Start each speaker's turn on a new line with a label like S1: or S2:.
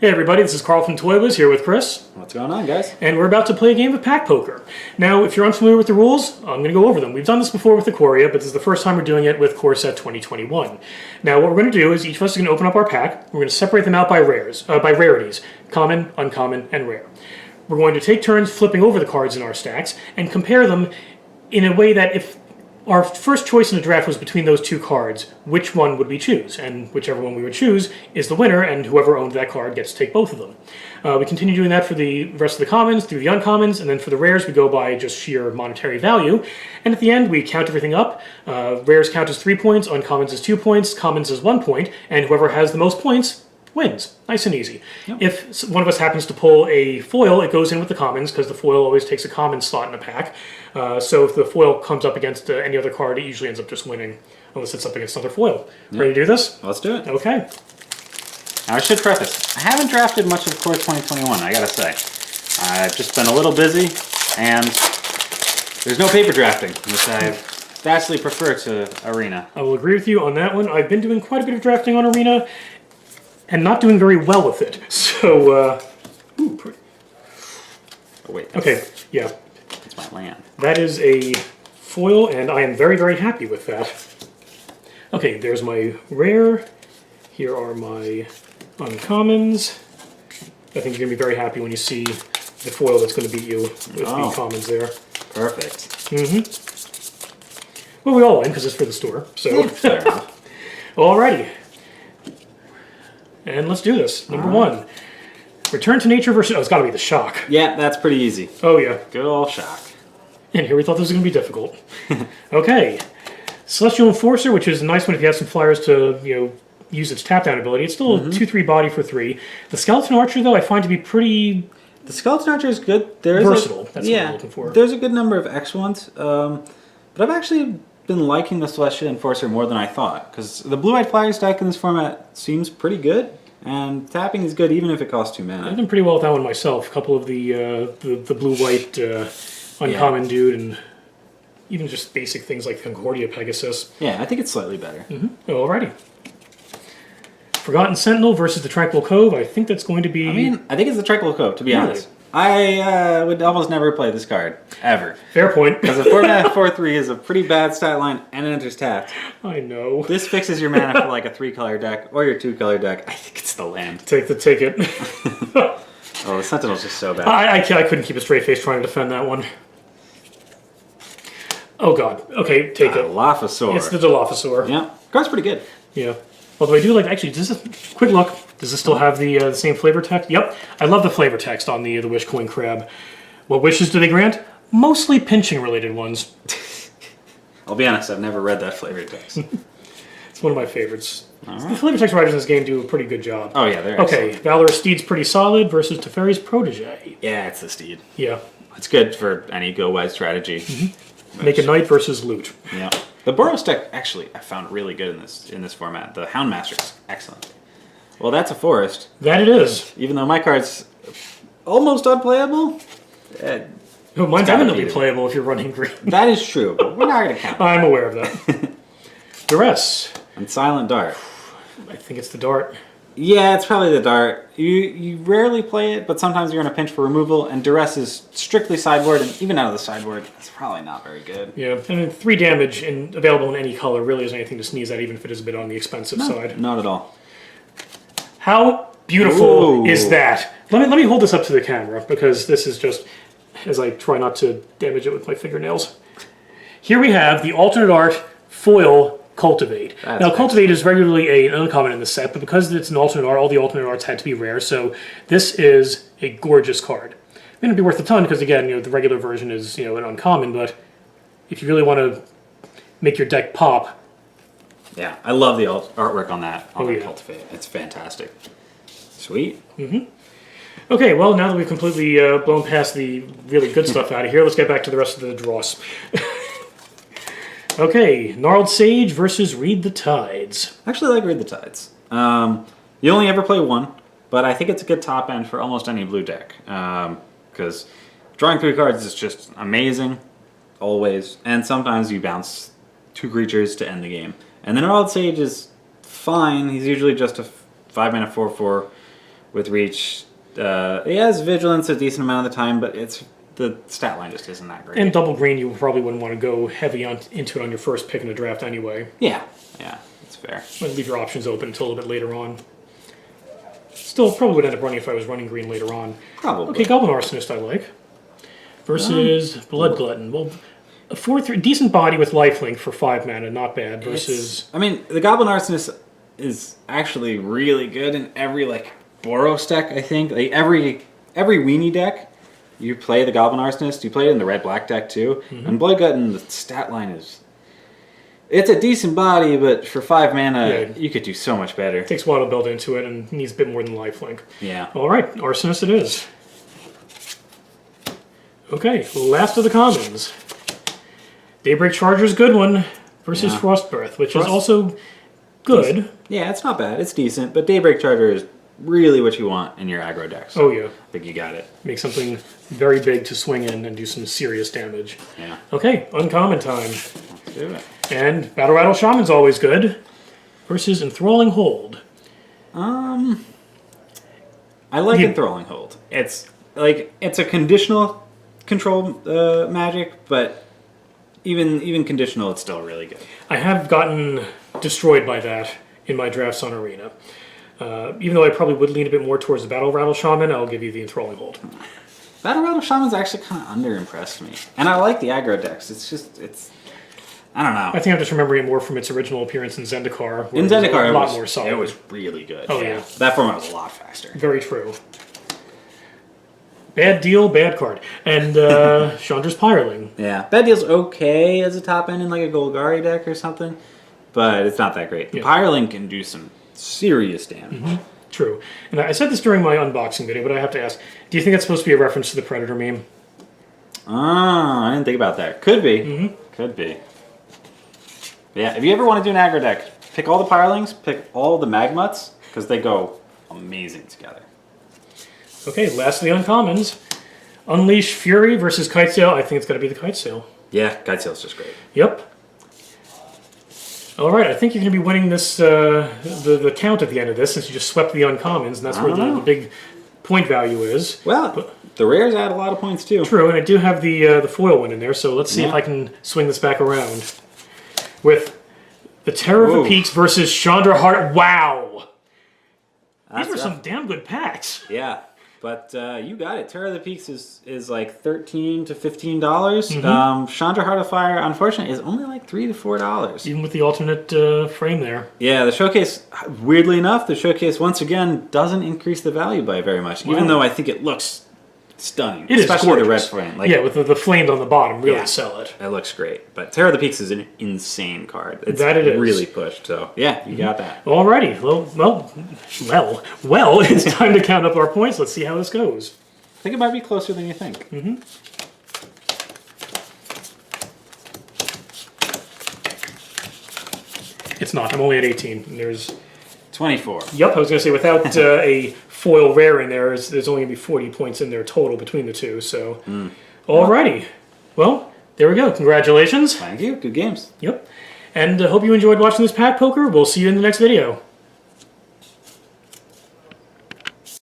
S1: Hey everybody, this is Carl from ToyWiz here with Chris.
S2: What's going on, guys?
S1: And we're about to play a game of pack poker. Now, if you're unfamiliar with the rules, I'm going to go over them. We've done this before with the Korea, but this is the first time we're doing it with Core Set 2021. Now, what we're going to do is each of us is going to open up our pack. We're going to separate them out by rarities. Common, uncommon, and rare. We're going to take turns flipping over the cards in our stacks and compare them in a way that if our first choice in the draft was between those two cards, which one would we choose? And whichever one we would choose is the winner, and whoever owned that card gets to take both of them. We continue doing that for the rest of the commons, through the uncommons, and then for the rares we go by just sheer monetary value. And at the end we count everything up. Rares count as 3 points, uncommons as 2 points, commons as 1 point, and whoever has the most points wins. Nice and easy. Yep. If one of us happens to pull a foil, it goes in with the commons, because the foil always takes a common slot in a pack. So if the foil comes up against any other card, it usually ends up just winning, unless it's up against another foil. Yep. Ready to do this?
S2: Let's do it.
S1: Okay.
S2: Now, I should preface, I haven't drafted much of Core 2021, I gotta say. I've just been a little busy, and there's no paper drafting, which I vastly prefer to Arena.
S1: I will agree with you on that one. I've been doing quite a bit of drafting on Arena, and not doing very well with it. So,
S2: ooh, pretty. Oh, wait.
S1: Okay, yeah.
S2: That's my land.
S1: That is a foil, and I am very, very happy with that. Okay, there's my rare. Here are my uncommons. I think you're going to be very happy when you see the foil that's going to beat you with the commons there.
S2: Perfect.
S1: Mm-hmm. Well, we all win because it's for the store. So,
S2: fair enough.
S1: Alrighty. And let's do this. Number one. Return to Nature versus... Oh, it's got to be the Shock.
S2: Yeah, that's pretty easy.
S1: Oh, yeah.
S2: Good old Shock.
S1: And here we thought this was going to be difficult. Okay. Celestial Enforcer, which is a nice one if you have some flyers to, use its tap-down ability. It's still a 2/3 body for 3. The Skeleton Archer, though, I find to be pretty...
S2: The Skeleton Archer is good. There's
S1: versatile. That's what I'm looking for.
S2: There's a good number of X ones. But I've actually been liking the Celestial Enforcer more than I thought. Because the Blue-White Flyers deck in this format seems pretty good. And tapping is good even if it costs 2 mana.
S1: I've done pretty well with that one myself. A couple of the blue-white uncommon dude, and even just basic things like Concordia Pegasus.
S2: Yeah, I think it's slightly better.
S1: Alrighty. Forgotten Sentinel versus the Tranquil Cove. I think that's going to be...
S2: I think it's the Tranquil Cove, to be honest. I would almost never play this card, ever.
S1: Fair point.
S2: Because a 4-mana 4/3 is a pretty bad stat line, and it enters tapped.
S1: I know.
S2: This fixes your mana for like a 3-color deck, or your 2-color deck. I think it's the land.
S1: Take the ticket.
S2: Oh, the Sentinel's just so bad.
S1: I couldn't keep a straight face trying to defend that one. Oh god. Okay, take it.
S2: Dilophosaur.
S1: It's the Dilophosaur.
S2: Yeah. Card's pretty good.
S1: Yeah. Although I do like, actually, does this, quick look, does this still have the same flavor text? Yep, I love the flavor text on the Wish Coin Crab. What wishes do they grant? Mostly pinching related ones.
S2: I'll be honest, I've never read that flavor text.
S1: It's one of my favorites. The flavor text writers in this game do a pretty good job.
S2: Oh yeah, they're
S1: okay.
S2: Excellent.
S1: Valorous Steed's pretty solid versus Teferi's Protege.
S2: Yeah, it's the Steed.
S1: Yeah.
S2: It's good for any go-wide strategy.
S1: Make a knight versus loot.
S2: Yeah. The Boros deck, actually, I found really good in this format. The Houndmaster is excellent. Well, that's a forest.
S1: That it is.
S2: Even though my card's almost unplayable.
S1: Oh, mine's eminently playable if you're running green.
S2: That is true, but we're not going to count.
S1: I'm aware of that. Duress.
S2: And Silent Dart.
S1: I think it's the Dart.
S2: Yeah, it's probably the Dart. You rarely play it, but sometimes you're in a pinch for removal, and Duress is strictly sideboard, and even out of the sideboard, it's probably not very good.
S1: Yeah, and 3 damage and available in any color really isn't anything to sneeze at, even if it is a bit on the expensive side.
S2: Not at all.
S1: How beautiful is that? Let me hold this up to the camera, because this is just, as I try not to damage it with my fingernails. Here we have the alternate art foil Cultivate. Now, Cultivate is regularly an uncommon in the set, but because it's an alternate art, all the alternate arts had to be rare, so this is a gorgeous card. It may not be worth a ton, because again, the regular version is, an uncommon, but if you really want to make your deck pop...
S2: Yeah, I love the artwork on that,
S1: on
S2: Cultivate. It's fantastic. Sweet.
S1: Okay, well, now that we've completely blown past the really good stuff out of here, let's get back to the rest of the dross. Okay, Gnarled Sage versus Read the Tides.
S2: I actually like Read the Tides. You only ever play one, but I think it's a good top end for almost any blue deck. Because drawing 3 cards is just amazing, always. And sometimes you bounce 2 creatures to end the game. And the Gnarled Sage is fine. He's usually just a 5-mana 4/4 with reach. He has vigilance a decent amount of the time, but the stat line just isn't that great.
S1: And double green, you probably wouldn't want to go heavy into it on your first pick in the draft anyway.
S2: Yeah, that's fair.
S1: I'd leave your options open until a little bit later on. Still, probably would end up running if I was running green later on.
S2: Probably.
S1: Okay, Goblin Arsonist I like. Versus Blood Glutton. Well, a 4/3 decent body with lifelink for 5 mana, not bad. Versus
S2: the Goblin Arsonist is actually really good in every like Boros deck. I think like every weenie deck, you play the Goblin Arsonist. You play it in the red-black deck too. And Blood Glutton, the stat line it's a decent body, but for 5 mana, you could do so much better.
S1: It takes a while to build into it and needs a bit more than lifelink.
S2: Yeah.
S1: All right, Arsonist it is. Okay, last of the commons. Daybreak Charger's good one versus Frostbirth, which is also good.
S2: Yeah, it's not bad. It's decent, but Daybreak Charger is really what you want in your aggro decks.
S1: Oh yeah.
S2: I think you got it.
S1: Make something very big to swing in and do some serious damage.
S2: Yeah.
S1: Okay, uncommon time.
S2: Let's do it.
S1: And Battle Rattle Shaman's always good. Versus Enthralling Hold.
S2: I like Enthralling Hold. It's a conditional control magic, but even conditional, it's still really good.
S1: I have gotten destroyed by that in my drafts on Arena. Even though I probably would lean a bit more towards the Battle Rattle Shaman, I'll give you the Enthralling Hold.
S2: Battle Rattle Shaman's actually kind of underimpressed me. And I like the aggro decks. I don't know.
S1: I think I'm just remembering it more from its original appearance in Zendikar.
S2: In Zendikar,
S1: a lot more solid.
S2: It was really good.
S1: Oh, yeah.
S2: That format was a lot faster.
S1: Very true. Bad deal, bad card. And Chandra's Pyreling.
S2: Yeah. Bad deal's okay as a top end in like a Golgari deck or something, but it's not that great. The Pyreling can do some serious damage.
S1: True. And I said this during my unboxing video, but I have to ask, do you think that's supposed to be a reference to the Predator meme?
S2: I didn't think about that. Could be. Could be. Yeah, if you ever want to do an aggro deck, pick all the Pyrelings, pick all the Magmuts, because they go amazing together.
S1: Okay, last of the uncommons. Unleash Fury versus Kitesail. I think it's got to be the Kitesail.
S2: Yeah, Kitesail's just great.
S1: Yep. All right, I think you're going to be winning this the count at the end of this, since you just swept the uncommons, and that's where the big point value is.
S2: Well, the rares add a lot of points too.
S1: True, and I do have the foil one in there, so let's see if I can swing this back around. With the Terror of the Peaks versus Chandra Heart. Wow! These were some damn good packs.
S2: Yeah, but you got it. Terror of the Peaks is like $13 to $15. Chandra Heart of Fire, unfortunately, is only like $3 to $4.
S1: Even with the alternate frame there.
S2: Yeah, the showcase, weirdly enough, the showcase once again doesn't increase the value by very much, even though I think it looks stunning.
S1: It is
S2: especially
S1: gorgeous.
S2: The red flame.
S1: Like, with the flames on the bottom, really sell it.
S2: It looks great. But Terror of the Peaks is an insane card. It's
S1: that it is.
S2: Really pushed. So yeah, you got that.
S1: Alrighty. Well, it's time to count up our points. Let's see how this goes.
S2: I think it might be closer than you think.
S1: It's not. I'm only at 18. And there's
S2: 24.
S1: Yep, I was going to say, without a foil rare in there, there's only going to be 40 points in there total between the two. So, alrighty. Well, there we go. Congratulations.
S2: Thank you. Good games.
S1: Yep. And hope you enjoyed watching this pack poker. We'll see you in the next video.